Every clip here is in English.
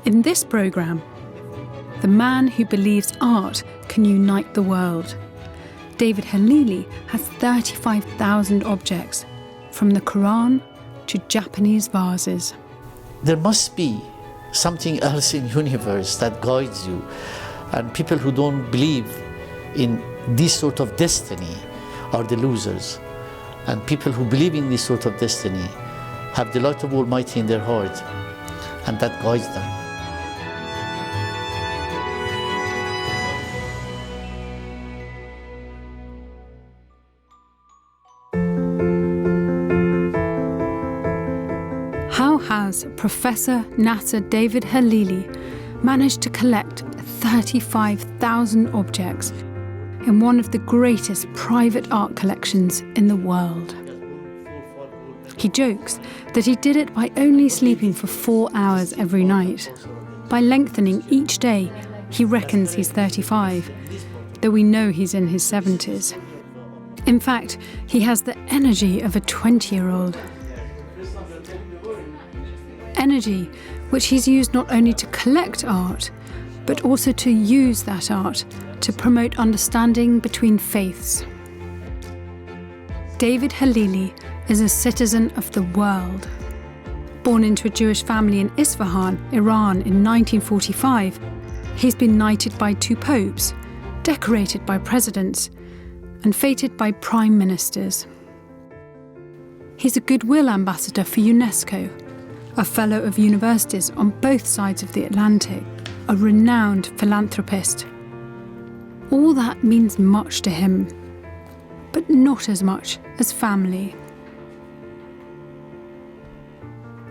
In this programme, the man who believes art can unite the world. David Khalili has 35,000 objects, from the Quran to Japanese vases. There must be something else in the universe that guides you, and people who don't believe in this sort of destiny are the losers, and people who believe in this sort of destiny have the light of Almighty in their heart, and that guides them. How has Professor Nasser David Khalili managed to collect 35,000 objects in one of the greatest private art collections in the world? He jokes that he did it by only sleeping for 4 hours every night. By lengthening each day, he reckons he's 35, though we know he's in his 70s. In fact, he has the energy of a 20-year-old. Energy which he's used not only to collect art, but also to use that art to promote understanding between faiths. David Khalili is a citizen of the world. Born into a Jewish family in Isfahan, Iran in 1945, he's been knighted by 2 popes, decorated by presidents, and feted by prime ministers. He's a goodwill ambassador for UNESCO, a fellow of universities on both sides of the Atlantic, a renowned philanthropist. All that means much to him, but not as much as family.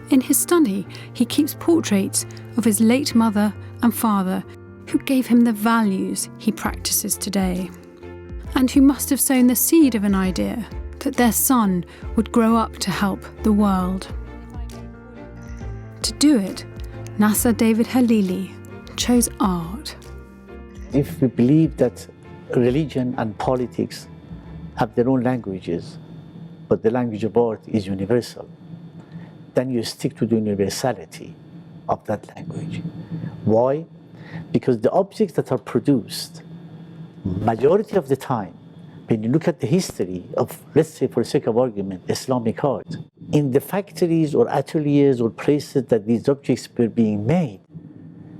In his study, he keeps portraits of his late mother and father who gave him the values he practices today, and who must have sown the seed of an idea that their son would grow up to help the world. To do it, Nasser David Khalili chose art. If we believe that religion and politics have their own languages, but the language of art is universal, then you stick to the universality of that language. Why? Because the objects that are produced, majority of the time, when you look at the history of, let's say for the sake of argument, Islamic art, in the factories or ateliers or places that these objects were being made,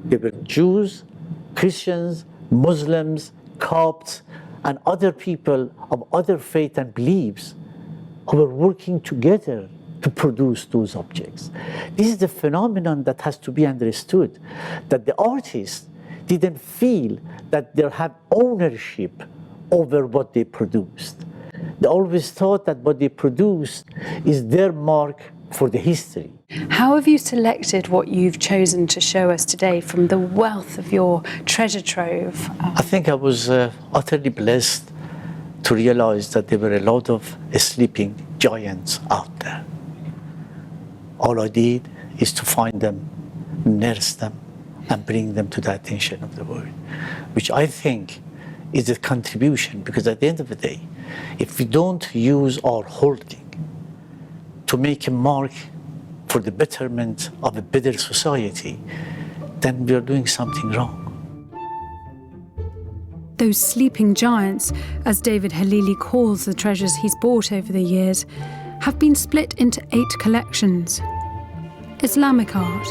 there were Jews, Christians, Muslims, Copts, and other people of other faith and beliefs who were working together to produce those objects. This is the phenomenon that has to be understood, that the artists didn't feel that they have ownership over what they produced. They always thought that what they produced is their mark for the history. How have you selected what you've chosen to show us today from the wealth of your treasure trove? I think I was utterly blessed to realize that there were a lot of sleeping giants out there. All I did is to find them, nurse them, and bring them to the attention of the world, which I think is a contribution, because at the end of the day, if we don't use our holding to make a mark for the betterment of a better society, then we are doing something wrong. Those sleeping giants, as David Khalili calls the treasures he's bought over the years, have been split into 8 collections. Islamic art,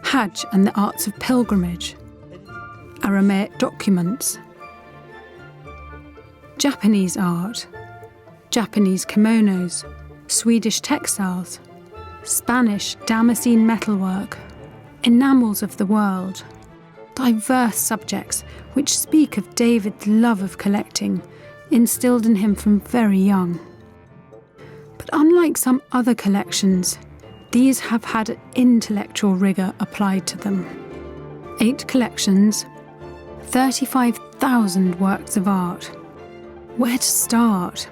Hajj and the arts of pilgrimage, Aramaic documents, Japanese art, Japanese kimonos, Swedish textiles, Spanish Damascene metalwork, enamels of the world, diverse subjects which speak of David's love of collecting, instilled in him from very young. But unlike some other collections, these have had an intellectual rigour applied to them. 8 collections, 35,000 works of art. Where to start?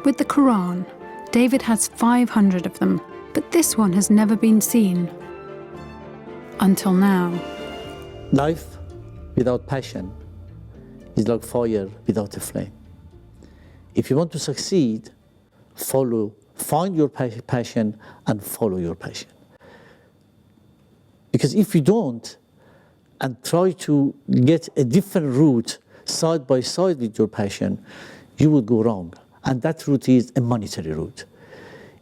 With the Quran, David has 500 of them, but this one has never been seen. Until now. Life without passion is like fire without a flame. If you want to succeed, find your passion and follow your passion. Because if you don't, and try to get a different route side by side with your passion, you will go wrong. And that route is a monetary route.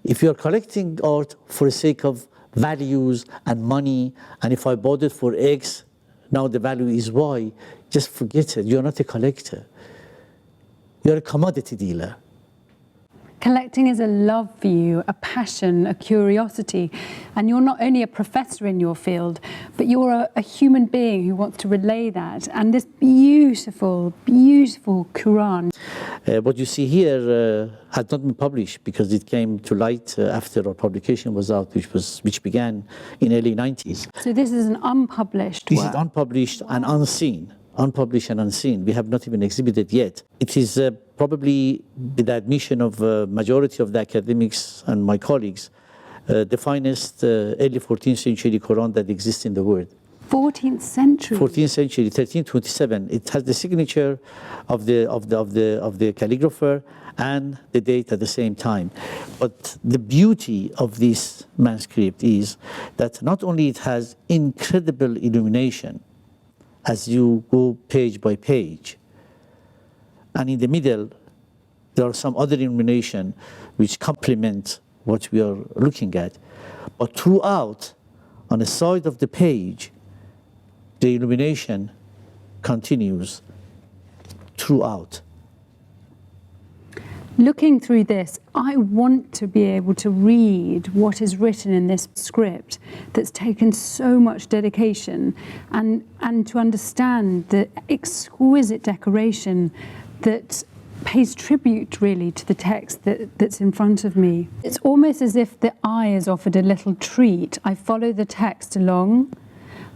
If you are collecting art for the sake of values and money, and if I bought it for X, now the value is Y, just forget it. You're not a collector. You're a commodity dealer. Collecting is a love for you, a passion, a curiosity. And you're not only a professor in your field, but you're a human being who wants to relay that. And this beautiful, beautiful Quran. What you see here has not been published because it came to light after our publication was out, which began in early 90s. So this is an unpublished work. This is unpublished and unseen. Unpublished and unseen. We have not even exhibited yet. It is probably, with the admission of majority of the academics and my colleagues, the finest early 14th century Quran that exists in the world. 14th century. 14th century, 1327. It has the signature of the calligrapher and the date at the same time. But the beauty of this manuscript is that not only it has incredible illumination as you go page by page, and in the middle there are some other illumination which complement what we are looking at. But throughout, on the side of the page, the illumination continues throughout. Looking through this, I want to be able to read what is written in this script that's taken so much dedication, and to understand the exquisite decoration that pays tribute really to the text that's in front of me. It's almost as if the eye is offered a little treat. I follow the text along,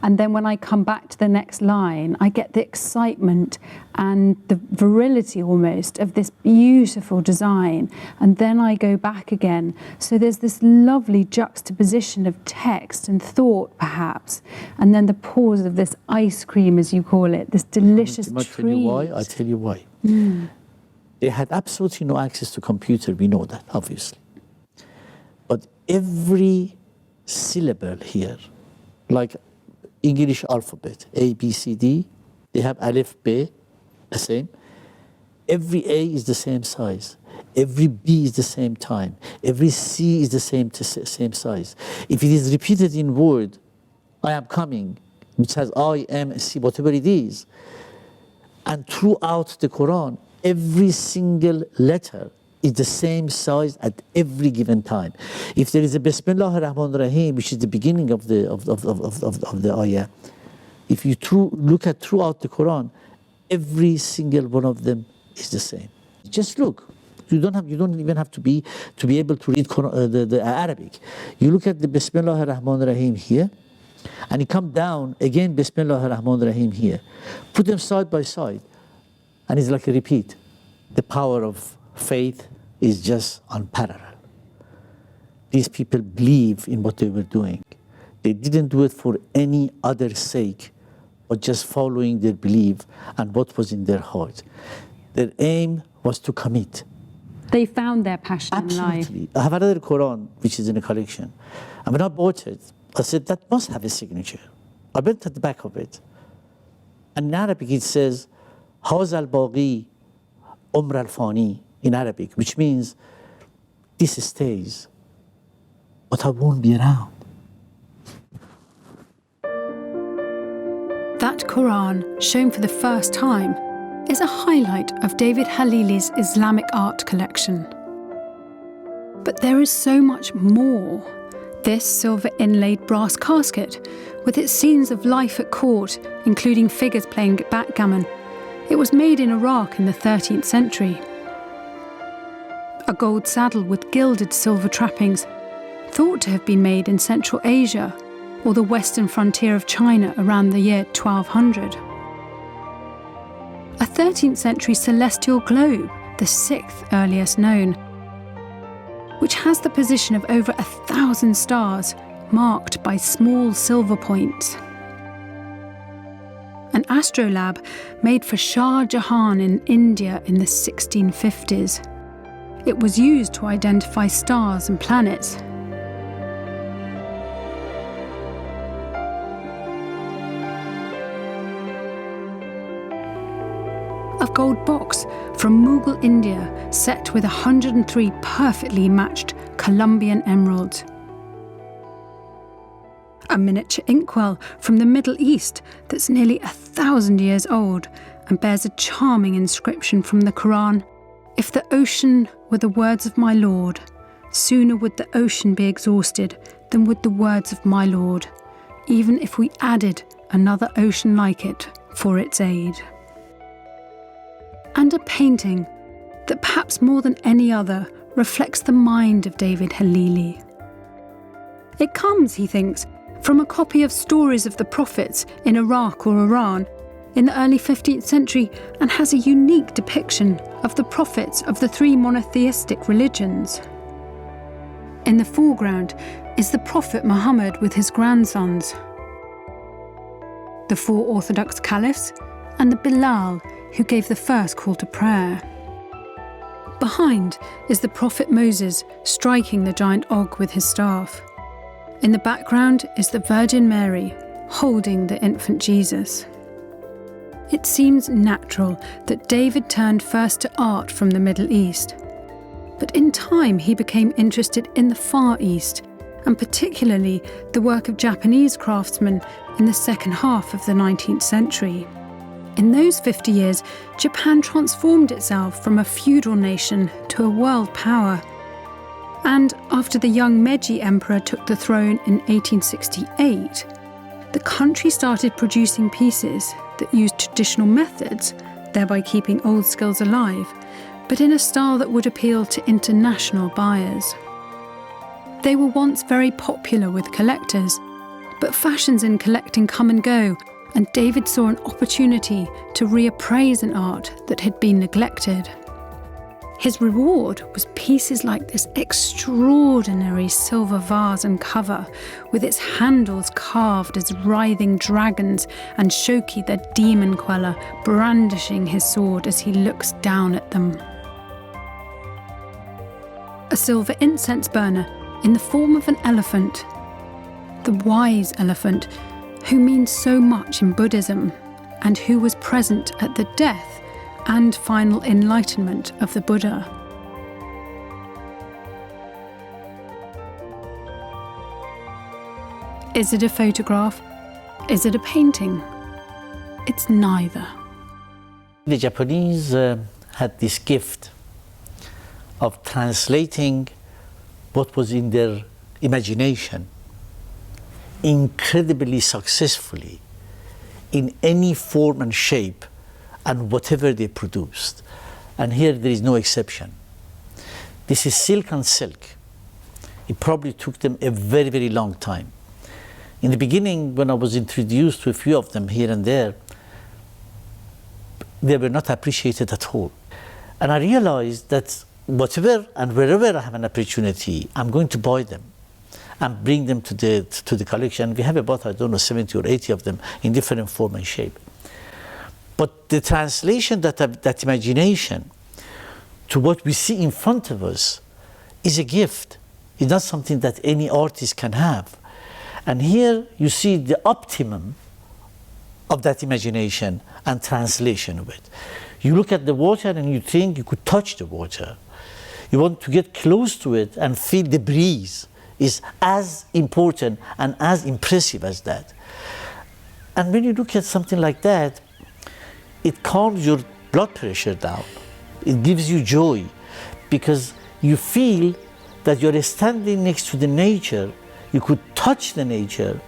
and then when I come back to the next line, I get the excitement and the virility almost of this beautiful design. And then I go back again. So there's this lovely juxtaposition of text and thought, perhaps. And then the pause of this ice cream, as you call it, this delicious treat. Tell you why? I'll tell you why. They had absolutely no access to computer. We know that, obviously. But every syllable here, like English alphabet, A, B, C, D, they have Aleph, B, the same. Every A is the same size. Every B is the same time. Every C is the same size. If it is repeated in word, I am coming, which has I, am, C, whatever it is, and throughout the Quran, every single letter is the same size at every given time. If there is a Bismillah ar-Rahman ar-Rahim, which is the beginning of the ayah, if you look at throughout the Quran, every single one of them is the same. Just look. You don't even have to be able to read the Arabic. You look at the Bismillah ar-Rahman ar-Rahim here, and you come down again Bismillah ar-Rahman ar-Rahim here. Put them side by side, and it's like a repeat. The power of faith is just unparalleled. These people believe in what they were doing. They didn't do it for any other sake, but just following their belief and what was in their heart. Their aim was to commit. They found their passion in life. Absolutely. I have another Quran which is in a collection. And when I bought it, I said, that must have a signature. I went at the back of it. And in Arabic it says, Haz al-Baqi Umr al-Fani, in Arabic, which means this stays, but I won't be around. That Quran, shown for the first time, is a highlight of David Khalili's Islamic Art collection. But there is so much more. This silver inlaid brass casket, with its scenes of life at court, including figures playing backgammon, it was made in Iraq in the 13th century. A gold saddle with gilded silver trappings, thought to have been made in Central Asia or the western frontier of China around the year 1200. A 13th century celestial globe, the sixth earliest known, which has the position of over 1,000 stars marked by small silver points. An astrolabe made for Shah Jahan in India in the 1650s. It was used to identify stars and planets. A gold box from Mughal India set with 103 perfectly matched Colombian emeralds. A miniature inkwell from the Middle East that's nearly 1,000 years old and bears a charming inscription from the Quran. If the ocean were the words of my Lord, sooner would the ocean be exhausted than would the words of my Lord, even if we added another ocean like it for its aid. And a painting that perhaps more than any other reflects the mind of David Khalili. It comes, he thinks, from a copy of Stories of the Prophets in Iraq or Iran in the early 15th century and has a unique depiction of the prophets of the three monotheistic religions. In the foreground is the Prophet Muhammad with his grandsons, the four Orthodox caliphs, and the Bilal who gave the first call to prayer. Behind is the Prophet Moses striking the giant Og with his staff. In the background is the Virgin Mary holding the infant Jesus. It seems natural that David turned first to art from the Middle East, but in time he became interested in the Far East, and particularly the work of Japanese craftsmen in the second half of the 19th century. In those 50 years, Japan transformed itself from a feudal nation to a world power. And after the young Meiji emperor took the throne in 1868, the country started producing pieces that used traditional methods, thereby keeping old skills alive, but in a style that would appeal to international buyers. They were once very popular with collectors, but fashions in collecting come and go, and David saw an opportunity to reappraise an art that had been neglected. His reward was pieces like this extraordinary silver vase and cover, with its handles carved as writhing dragons and Shoki, the demon queller, brandishing his sword as he looks down at them. A silver incense burner in the form of an elephant, the wise elephant, who means so much in Buddhism and who was present at the death and final enlightenment of the Buddha. Is it a photograph? Is it a painting? It's neither. The Japanese had this gift of translating what was in their imagination incredibly successfully in any form and shape and whatever they produced. And here there is no exception. This is silk on silk. It probably took them a very, very long time. In the beginning, when I was introduced to a few of them here and there, they were not appreciated at all. And I realized that whatever and wherever I have an opportunity, I'm going to buy them and bring them to the collection. We have about, 70 or 80 of them in different form and shape. But the translation that imagination to what we see in front of us is a gift. It's not something that any artist can have. And here you see the optimum of that imagination and translation of it. You look at the water and you think you could touch the water. You want to get close to it and feel the breeze. Is as important and as impressive as that. And when you look at something like that, it calms your blood pressure down. It gives you joy because you feel that you're standing next to the nature You could touch the nature,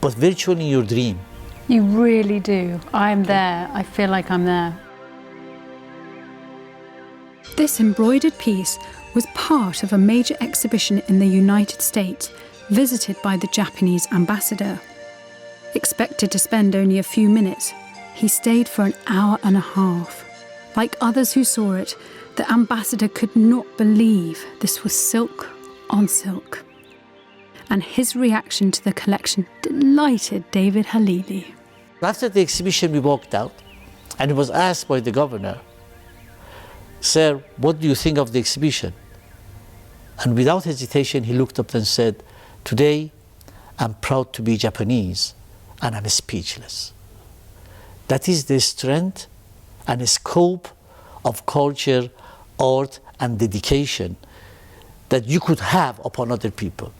but virtually in your dream. You really do. I'm there. I feel like I'm there. This embroidered piece was part of a major exhibition in the United States, visited by the Japanese ambassador. Expected to spend only a few minutes, he stayed for an hour and a half. Like others who saw it, the ambassador could not believe this was silk on silk. And his reaction to the collection delighted David Khalili. After the exhibition, we walked out, and he was asked by the governor, "Sir, what do you think of the exhibition?" And without hesitation, he looked up and said, "Today, I'm proud to be Japanese, and I'm speechless." That is the strength and scope of culture, art, and dedication that you could have upon other people.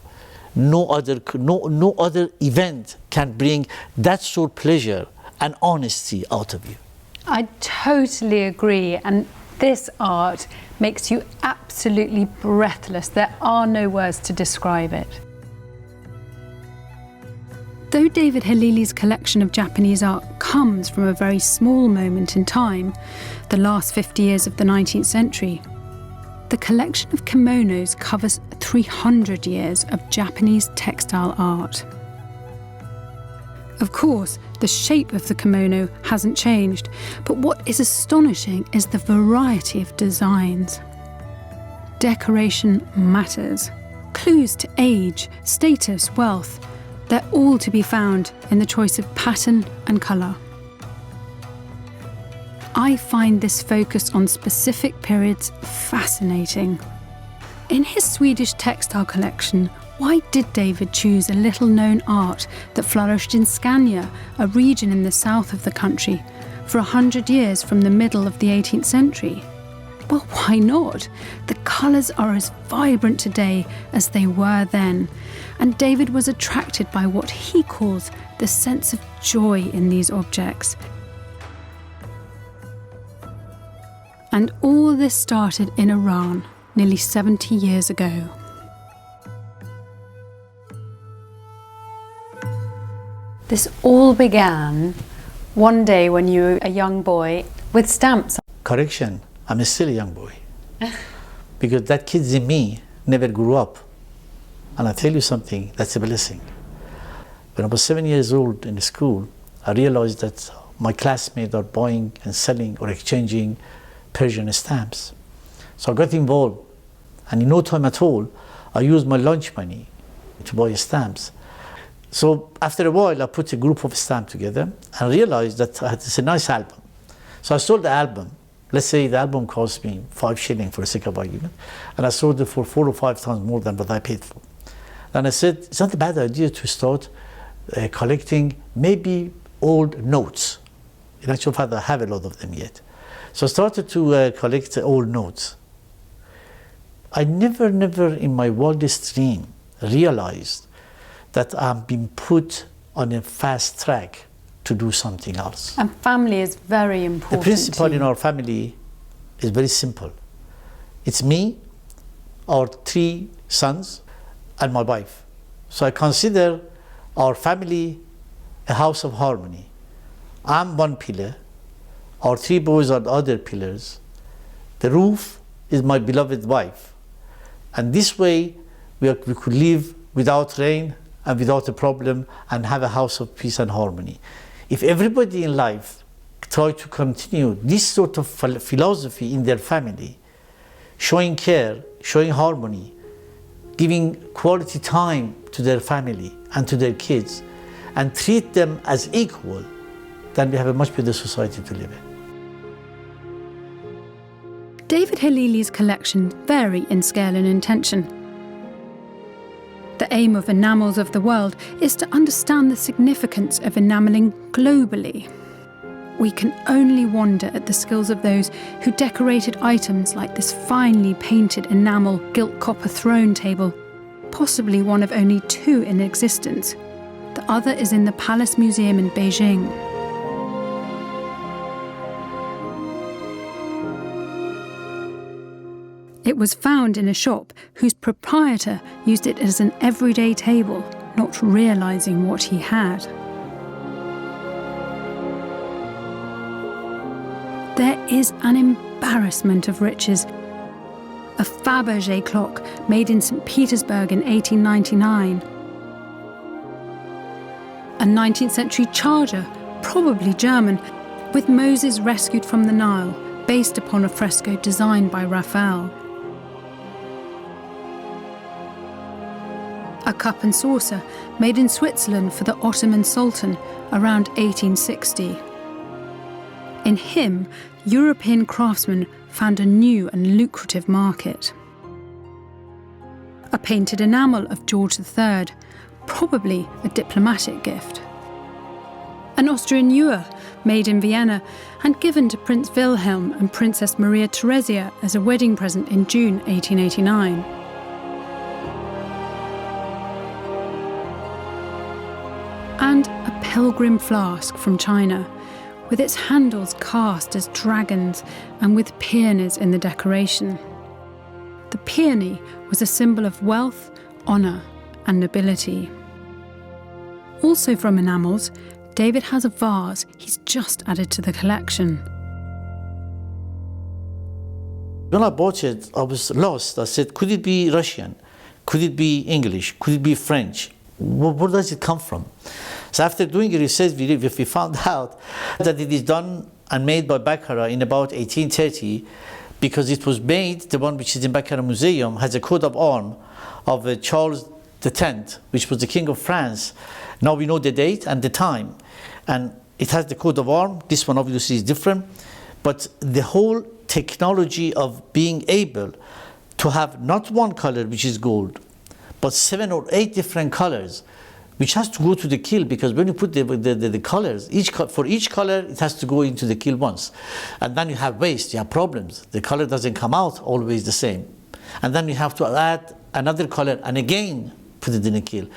No other event can bring that sort of pleasure and honesty out of you. I totally agree, and this art makes you absolutely breathless. There are no words to describe it. Though David Khalili's collection of Japanese art comes from a very small moment in time, the last 50 years of the 19th century, the collection of kimonos covers 300 years of Japanese textile art. Of course, the shape of the kimono hasn't changed, but what is astonishing is the variety of designs. Decoration matters. Clues to age, status, wealth, they're all to be found in the choice of pattern and colour. I find this focus on specific periods fascinating. In his Swedish textile collection, why did David choose a little-known art that flourished in Scania, a region in the south of the country, for 100 years from the middle of the 18th century? Well, why not? The colours are as vibrant today as they were then, and David was attracted by what he calls the sense of joy in these objects. And all this started in Iran nearly 70 years ago. This all began one day when you were a young boy with stamps. Correction, I'm still a young boy. Because that kid in me never grew up. And I tell you something, that's a blessing. When I was 7 years old in school, I realized that my classmates are buying and selling or exchanging Persian stamps. So I got involved, and in no time at all, I used my lunch money to buy stamps. So after a while, I put a group of stamps together and realized that it's a nice album. So I sold the album. Let's say the album cost me 5 shillings for the sake of argument, and I sold it for 4 or 5 times more than what I paid for. And I said, it's not a bad idea to start collecting maybe old notes. In actual fact, I have a lot of them yet. So I started to collect old notes. I never in my wildest dream realized that I'm being put on a fast track to do something else. And family is very important. The principle in our family is very simple. It's me, our 3 sons, and my wife. So I consider our family a house of harmony. I'm one pillar, our 3 boys are the other pillars. The roof is my beloved wife. And this way we could live without rain and without a problem and have a house of peace and harmony. If everybody in life try to continue this sort of philosophy in their family, showing care, showing harmony, giving quality time to their family and to their kids, and treat them as equal, then we have a much better society to live in. David Khalili's collections vary in scale and intention. The aim of Enamels of the World is to understand the significance of enamelling globally. We can only wonder at the skills of those who decorated items like this finely painted enamel gilt copper throne table, possibly one of only 2 in existence. The other is in the Palace Museum in Beijing. It was found in a shop whose proprietor used it as an everyday table, not realising what he had. There is an embarrassment of riches. A Fabergé clock made in St. Petersburg in 1899. A 19th century charger, probably German, with Moses rescued from the Nile, based upon a fresco designed by Raphael. A cup and saucer made in Switzerland for the Ottoman Sultan around 1860. In him, European craftsmen found a new and lucrative market. A painted enamel of George III, probably a diplomatic gift. An Austrian ewer made in Vienna and given to Prince Wilhelm and Princess Maria Theresia as a wedding present in June 1889. And a pilgrim flask from China, with its handles cast as dragons and with peonies in the decoration. The peony was a symbol of wealth, honour and nobility. Also from enamels, David has a vase he's just added to the collection. When I bought it, I was lost. I said, could it be Russian? Could it be English? Could it be French? Where does it come from? So after doing a research, we found out that it is done and made by Baccarat in about 1830, because it was made, the one which is in Baccarat Museum, has a coat of arms of Charles X, which was the King of France. Now we know the date and the time, and it has the coat of arms. This one obviously is different, but the whole technology of being able to have not one color, which is gold, but 7 or 8 different colors, which has to go to the kiln, because when you put the colors, for each color, it has to go into the kiln once. And then you have waste, you have problems. The color doesn't come out always the same. And then you have to add another color and again put it in the kiln.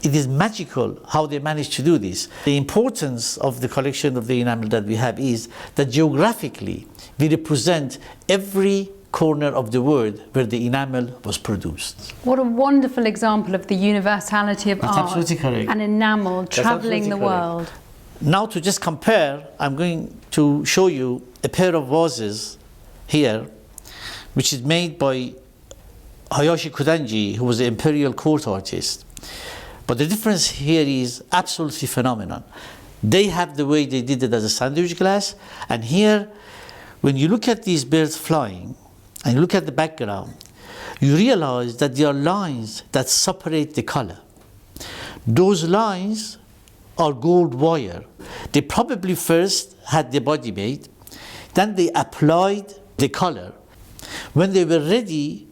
It is magical how they managed to do this. The importance of the collection of the enamel that we have is that geographically, we represent every corner of the world where the enamel was produced. What a wonderful example of the universality of That's art absolutely correct. and enamel travelling the absolutely correct. world. Now to just compare, I'm going to show you a pair of vases here, which is made by Hayashi Kudanji, who was the imperial court artist. But the difference here is absolutely phenomenal. They have the way they did it as a sandwich glass, and here, when you look at these birds flying, and you look at the background, you realize that there are lines that separate the color. Those lines are gold wire. They probably first had the body made, then they applied the color. When they were ready,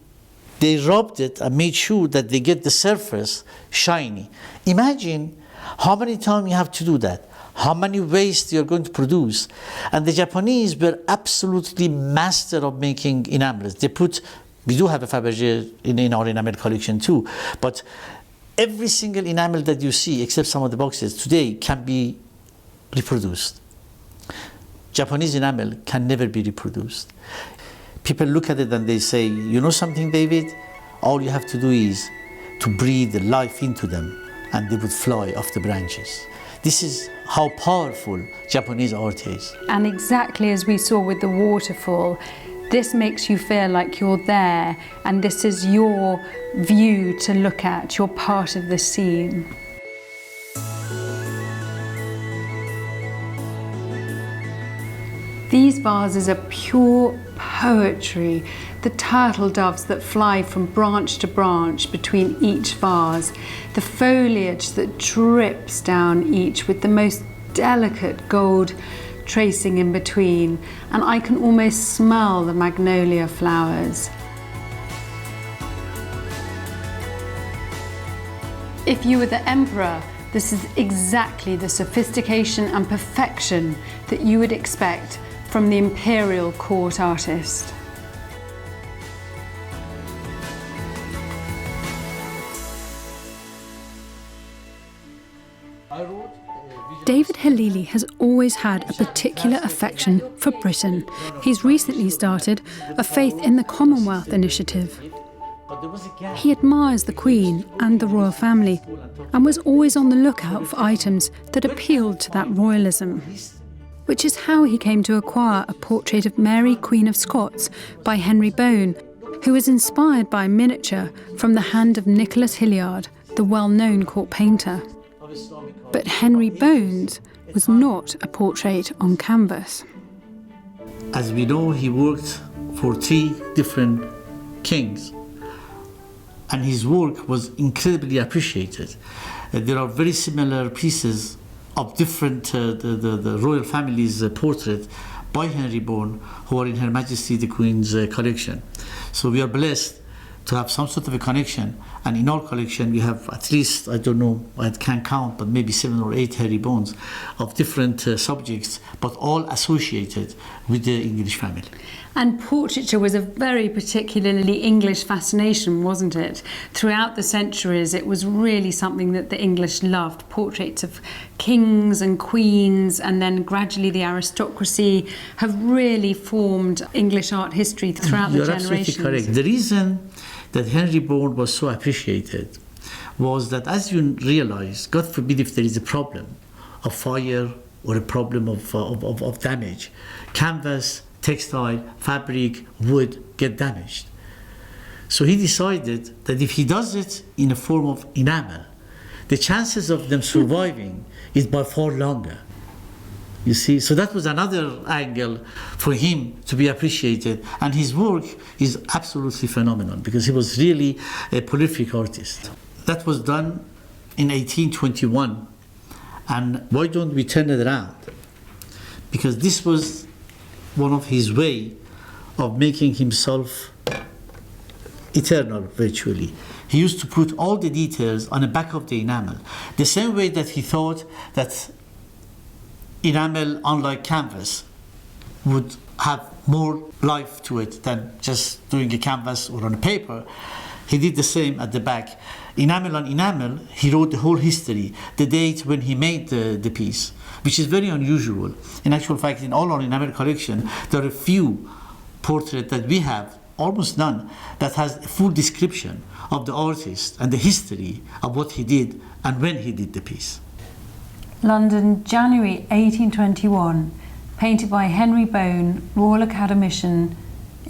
they rubbed it and made sure that they get the surface shiny. Imagine how many times you have to do that, how many waste you're going to produce. And the Japanese were absolutely master of making enamels. We do have a Fabergé in our enamel collection too, but every single enamel that you see, except some of the boxes today, can be reproduced. Japanese enamel can never be reproduced. People look at it and they say, you know something, David? All you have to do is to breathe life into them and they would fly off the branches. This is how powerful Japanese art is. And exactly as we saw with the waterfall, this makes you feel like you're there and this is your view to look at, you're part of the scene. These vases are pure poetry. The turtle doves that fly from branch to branch between each vase, the foliage that drips down each with the most delicate gold tracing in between, and I can almost smell the magnolia flowers. If you were the emperor, this is exactly the sophistication and perfection that you would expect from the imperial court artist. I wrote David Khalili has always had a particular affection for Britain. He's recently started a Faith in the Commonwealth initiative. He admires the Queen and the royal family and was always on the lookout for items that appealed to that royalism, which is how he came to acquire a portrait of Mary, Queen of Scots by Henry Bone, who was inspired by a miniature from the hand of Nicholas Hilliard, the well-known court painter. But Henry Bone's was not a portrait on canvas. As we know, he worked for 3 different kings, and his work was incredibly appreciated. There are very similar pieces of different the royal family's portrait by Henry Bone, who are in Her Majesty the Queen's collection. So we are blessed to have some sort of a connection, and in our collection we have at least, I don't know, I can't count, but maybe 7 or 8 Henry Bones of different subjects, but all associated with the English family. And portraiture was a very particularly English fascination, wasn't it? Throughout the centuries, it was really something that the English loved. Portraits of kings and queens, and then gradually the aristocracy have really formed English art history throughout the generations. You're absolutely correct. The reason that Henry Bone was so appreciated was that, as you realize, God forbid if there is a problem of fire or a problem of damage, canvas, textile, fabric, wood get damaged. So he decided that if he does it in a form of enamel, the chances of them surviving is by far longer. You see, so that was another angle for him to be appreciated, and his work is absolutely phenomenal because he was really a prolific artist. That was done in 1821, and why don't we turn it around? Because this was one of his way of making himself eternal, virtually. He used to put all the details on the back of the enamel, the same way that he thought that enamel, unlike canvas, would have more life to it than just doing a canvas or on a paper. He did the same at the back. Enamel on enamel, he wrote the whole history, the date when he made the piece, which is very unusual. In actual fact, in all our enamel collection, there are a few portraits that we have, almost none, that has a full description of the artist and the history of what he did and when he did the piece. London, January 1821, painted by Henry Bone, Royal Academician,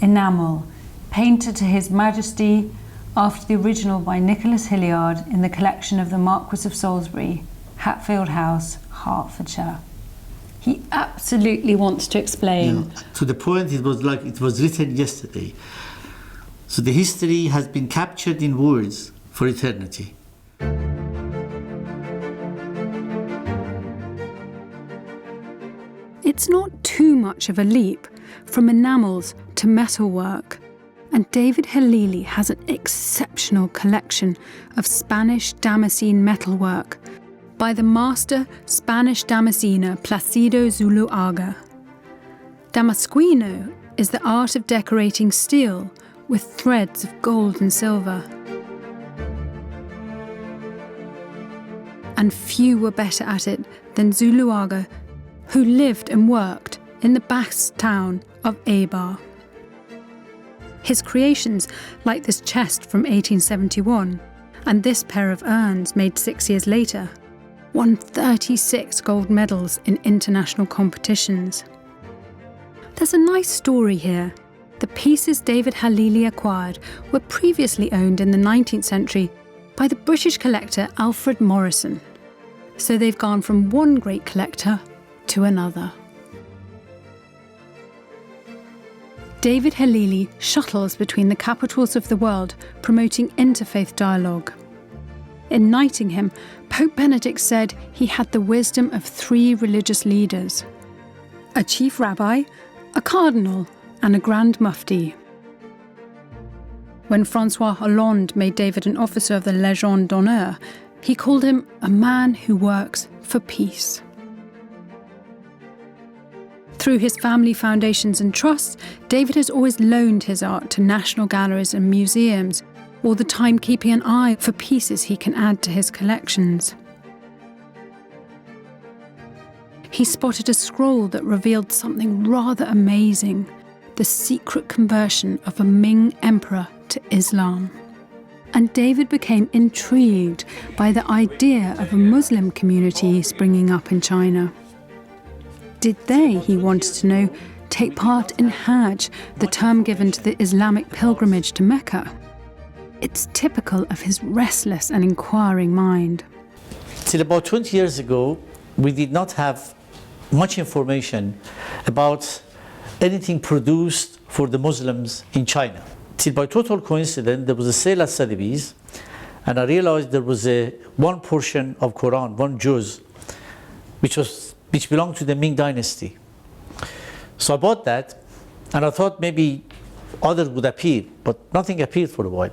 enamel, painted to His Majesty after the original by Nicholas Hilliard in the collection of the Marquis of Salisbury, Hatfield House, Hertfordshire. He absolutely wants to explain. Yeah, to the point it was like it was written yesterday. So the history has been captured in words for eternity. It's not too much of a leap from enamels to metalwork, and David Khalili has an exceptional collection of Spanish Damascene metalwork by the master Spanish Damascener Placido Zuloaga. Damasquino is the art of decorating steel with threads of gold and silver. And few were better at it than Zuloaga, who lived and worked in the Basque town of Eibar. His creations, like this chest from 1871 and this pair of urns made 6 years later, won 36 gold medals in international competitions. There's a nice story here. The pieces David Khalili acquired were previously owned in the 19th century by the British collector Alfred Morrison. So they've gone from one great collector to another. David Khalili shuttles between the capitals of the world, promoting interfaith dialogue. In knighting him, Pope Benedict said he had the wisdom of 3 religious leaders: a chief rabbi, a cardinal, and a grand mufti. When François Hollande made David an officer of the Légion d'honneur, he called him a man who works for peace. Through his family foundations and trusts, David has always loaned his art to national galleries and museums, all the time keeping an eye for pieces he can add to his collections. he spotted a scroll that revealed something rather amazing: the secret conversion of a Ming emperor to Islam. And David became intrigued by the idea of a Muslim community springing up in China. Did they, he wanted to know, take part in Hajj, the term given to the Islamic pilgrimage to Mecca? It's typical of his restless and inquiring mind. Till about 20 years ago, we did not have much information about anything produced for the Muslims in China. Till by total coincidence, there was a sale at Sotheby's, and I realized there was one portion of Quran, one juz, which belonged to the Ming dynasty. So I bought that, and I thought maybe others would appear, but nothing appeared for a while.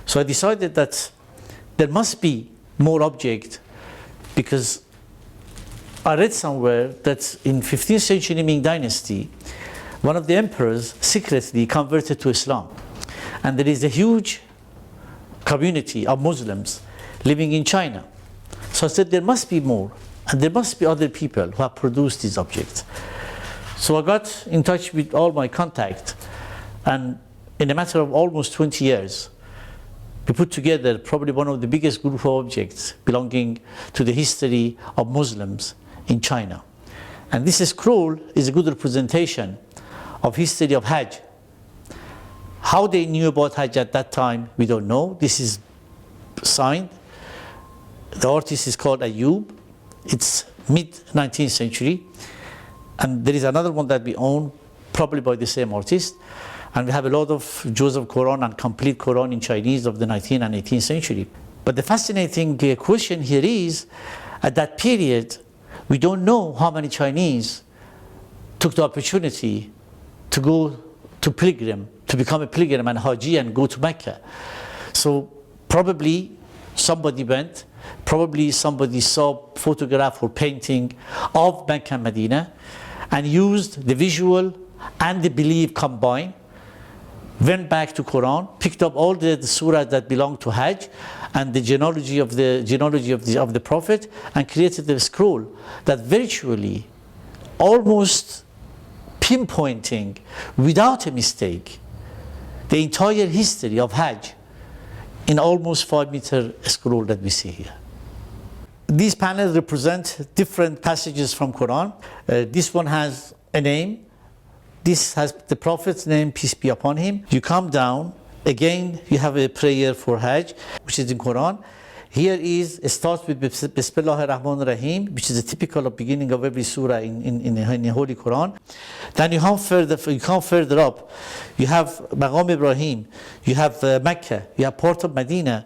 So I decided that there must be more object, because I read somewhere that in 15th century Ming dynasty, one of the emperors secretly converted to Islam. And there is a huge community of Muslims living in China. So I said there must be more, and there must be other people who have produced these objects. So I got in touch with all my contacts, and in a matter of almost 20 years, we put together probably one of the biggest group of objects belonging to the history of Muslims in China. And this scroll is a good representation of history of Hajj. How they knew about Hajj at that time, we don't know. This is signed. The artist is called Ayub. It's mid-19th century. And there is another one that we own, probably by the same artist. And we have a lot of Joseph Quran and complete Quran in Chinese of the 19th and 18th century. But the fascinating question here is, at that period, we don't know how many Chinese took the opportunity to go to pilgrim, to become a pilgrim and Haji and go to Mecca. So probably somebody went, probably somebody saw photograph or painting of Mecca and Medina and used the visual and the belief combined, went back to Quran, picked up all the surahs that belong to Hajj and the genealogy of the Prophet, and created a scroll that virtually, almost pinpointing without a mistake the entire history of Hajj in almost 5-meter scroll that we see here. These panels represent different passages from Quran. This one has a name. This has the Prophet's name, peace be upon him. You come down, again you have a prayer for Hajj, which is in Quran. Here it starts with Bismillah ar-Rahman ar-Rahim, which is a typical beginning of every surah in the Holy Quran. Then you come further up, you have Maqam Ibrahim, you have Mecca, you have Port of Medina,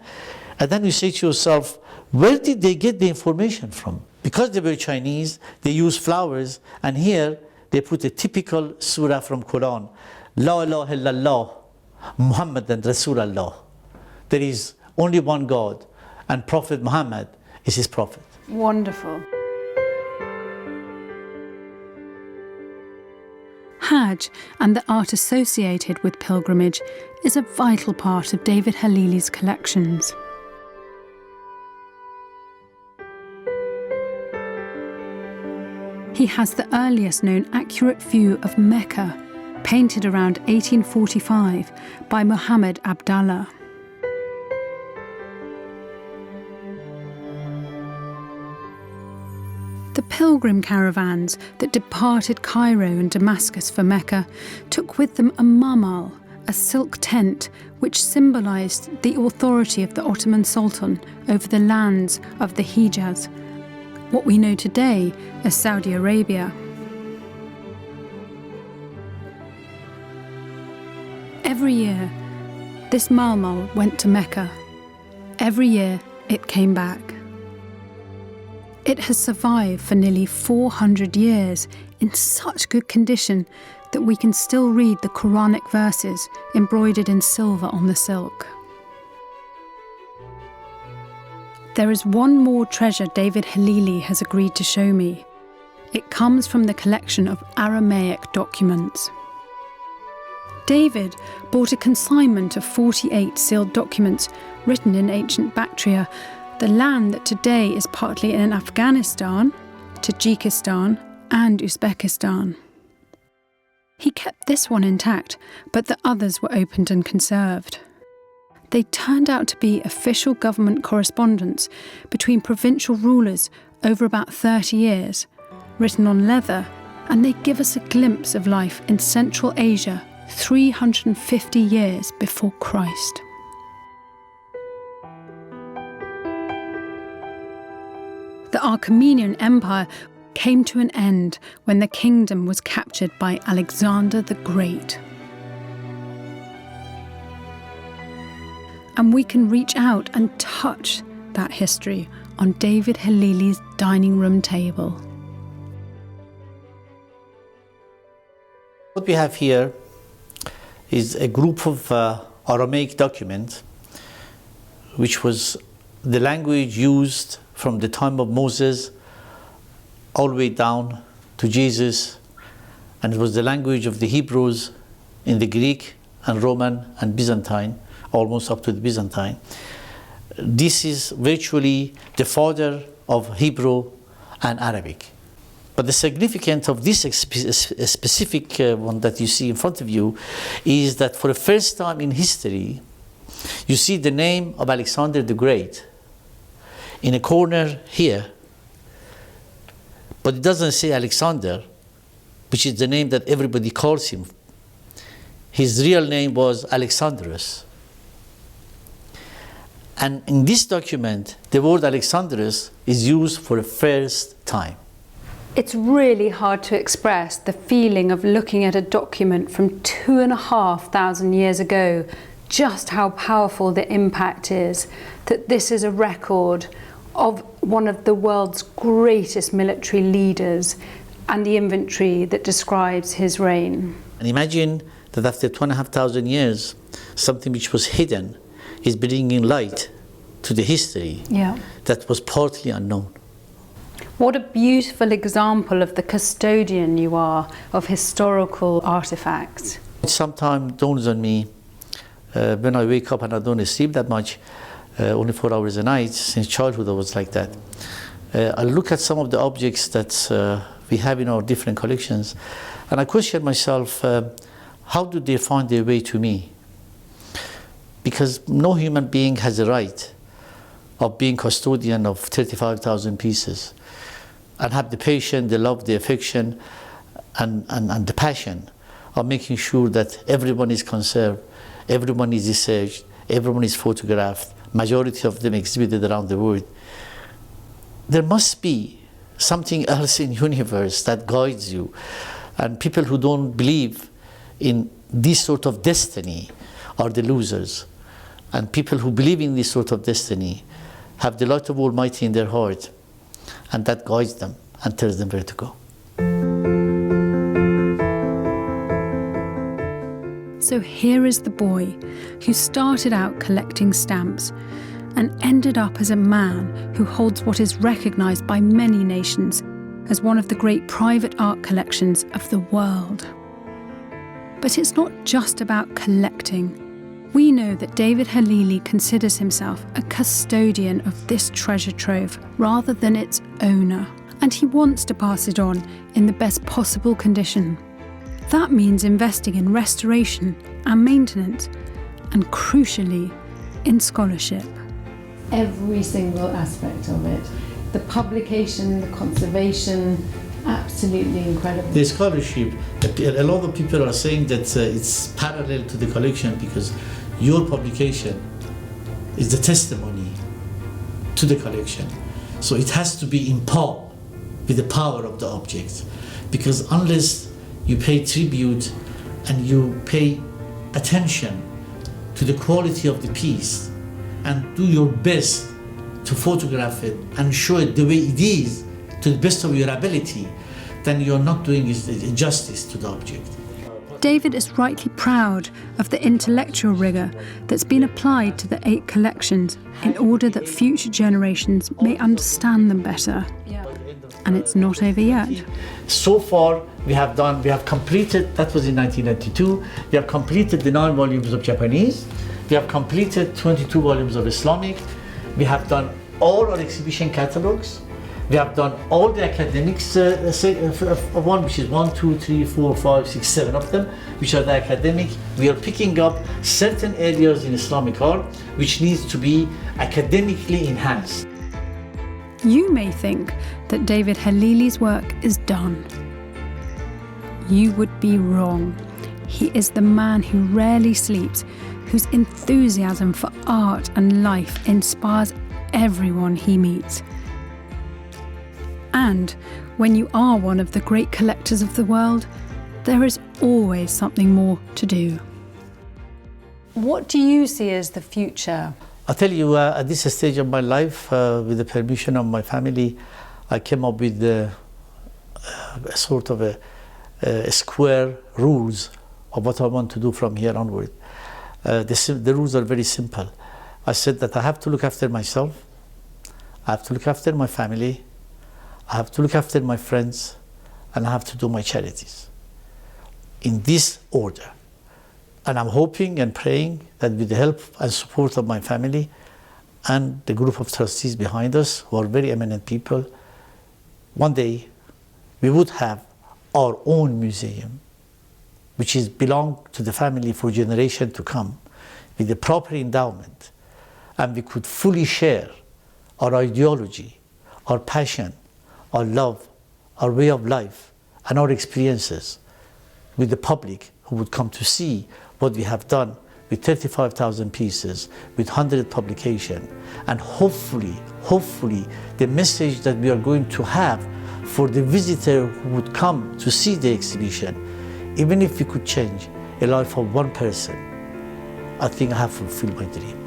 and then you say to yourself, where did they get the information from? Because they were Chinese, they used flowers, and here they put a typical surah from Quran, La ilaha illallah, Muhammadan Rasulullah. There is only one God, and Prophet Muhammad is his prophet. Wonderful. Hajj and the art associated with pilgrimage is a vital part of David Khalili's collections. He has the earliest known accurate view of Mecca, painted around 1845 by Muhammad Abdallah. The pilgrim caravans that departed Cairo and Damascus for Mecca took with them a mamal, a silk tent which symbolised the authority of the Ottoman Sultan over the lands of the Hijaz, what we know today as Saudi Arabia. Every year, this malmal went to Mecca. Every year, it came back. It has survived for nearly 400 years in such good condition that we can still read the Quranic verses embroidered in silver on the silk. There is one more treasure David Khalili has agreed to show me. It comes from the collection of Aramaic documents. David bought a consignment of 48 sealed documents written in ancient Bactria, the land that today is partly in Afghanistan, Tajikistan and Uzbekistan. He kept this one intact, but the others were opened and conserved. They turned out to be official government correspondence between provincial rulers over about 30 years, written on leather, and they give us a glimpse of life in Central Asia 350 years before Christ. The Achaemenid Empire came to an end when the kingdom was captured by Alexander the Great. And we can reach out and touch that history on David Khalili's dining room table. What we have here is a group of Aramaic documents, which was the language used from the time of Moses all the way down to Jesus, and it was the language of the Hebrews in the Greek and Roman and Byzantine, almost up to the Byzantine. This is virtually the father of Hebrew and Arabic. But the significance of this specific one that you see in front of you is that for the first time in history, you see the name of Alexander the Great in a corner here. But it doesn't say Alexander, which is the name that everybody calls him. His real name was Alexandros. And in this document, the word Alexandros is used for the first time. It's really hard to express the feeling of looking at a document from 2,500 years ago, just how powerful the impact is, that this is a record of one of the world's greatest military leaders and the inventory that describes his reign. And imagine that after 2,500 years, something which was hidden is bringing light to the history that was partly unknown. What a beautiful example of the custodian you are of historical artifacts. It sometimes dawns on me when I wake up and I don't sleep that much, only 4 hours a night. Since childhood I was like that. I look at some of the objects that we have in our different collections, and I question myself, how do they find their way to me? Because no human being has a right of being custodian of 35,000 pieces and have the patience, the love, the affection, and the passion of making sure that everyone is conserved, everyone is researched, everyone is photographed, majority of them exhibited around the world. There must be something else in the universe that guides you, and people who don't believe in this sort of destiny are the losers, and people who believe in this sort of destiny have the light of Almighty in their heart, and that guides them and tells them where to go. So here is the boy who started out collecting stamps and ended up as a man who holds what is recognised by many nations as one of the great private art collections of the world. But it's not just about collecting. We know that David Khalili considers himself a custodian of this treasure trove rather than its owner, and he wants to pass it on in the best possible condition. That means investing in restoration and maintenance, and crucially, in scholarship. Every single aspect of it, the publication, the conservation, absolutely incredible. The scholarship, a lot of people are saying that it's parallel to the collection because your publication is the testimony to the collection. So it has to be in par with the power of the object, because unless you pay tribute and you pay attention to the quality of the piece and do your best to photograph it and show it the way it is to the best of your ability, then you're not doing justice to the object. David is rightly proud of the intellectual rigour that's been applied to the 8 collections in order that future generations may understand them better. And it's not over yet. So far, we have completed, that was in 1992, we have completed the 9 volumes of Japanese, we have completed 22 volumes of Islamic, we have done all our exhibition catalogs, We have done all the academics one, which is 1, 2, 3, 4, 5, 6, 7 of them, which are the academic. We are picking up certain areas in Islamic art which needs to be academically enhanced. You may think that David Khalili's work is done. You would be wrong. He is the man who rarely sleeps, whose enthusiasm for art and life inspires everyone he meets. And when you are one of the great collectors of the world, there is always something more to do. What do you see as the future? I'll tell you, at this stage of my life, with the permission of my family, I came up with a sort of a square rules of what I want to do from here onward. The rules are very simple. I said that I have to look after myself, I have to look after my family, I have to look after my friends, and I have to do my charities. In this order. And I'm hoping and praying that with the help and support of my family and the group of trustees behind us, who are very eminent people, one day we would have our own museum, which is belong to the family for generation to come, with the proper endowment, and we could fully share our ideology, our passion, our love, our way of life, and our experiences with the public who would come to see what we have done with 35,000 pieces, with 100 publications, and hopefully the message that we are going to have for the visitor who would come to see the exhibition, even if we could change a life of one person, I think I have fulfilled my dream.